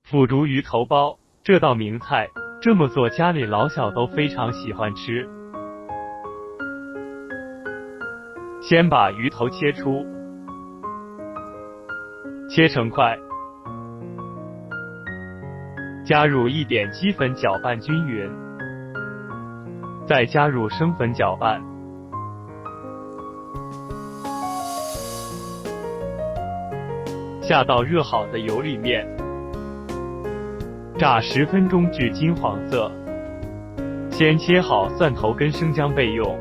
腐竹鱼头包，这道名菜这么做家里老小都非常喜欢吃。先把鱼头切出，切成块，加入一点鸡粉搅拌均匀，再加入生粉搅拌，下到热好的油里面，炸10分钟至金黄色。先切好蒜头跟生姜备用，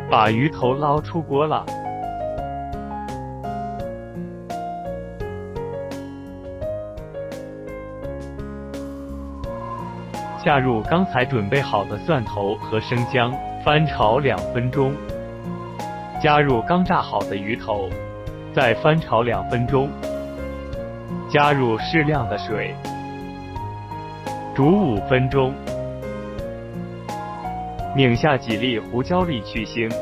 把鱼头捞出锅了。下入刚才准备好的蒜头和生姜，翻炒2分钟。加入刚炸好的鱼头，再翻炒2分钟。加入适量的水，煮5分钟。拧下几粒胡椒粒去腥，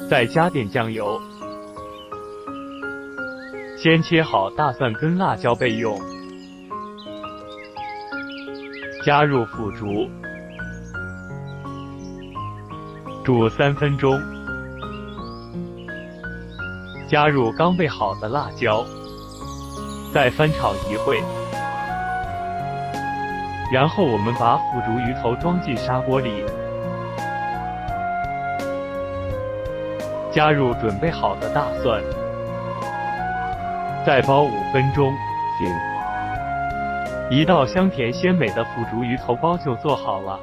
再加点酱油。先切好大蒜跟辣椒备用。加入腐竹，煮3分钟。加入刚备好的辣椒，再翻炒一会。然后我们把腐竹鱼头装进砂锅里，加入准备好的大蒜，再煲5分钟，一道香甜鲜美的腐竹鱼头包就做好了。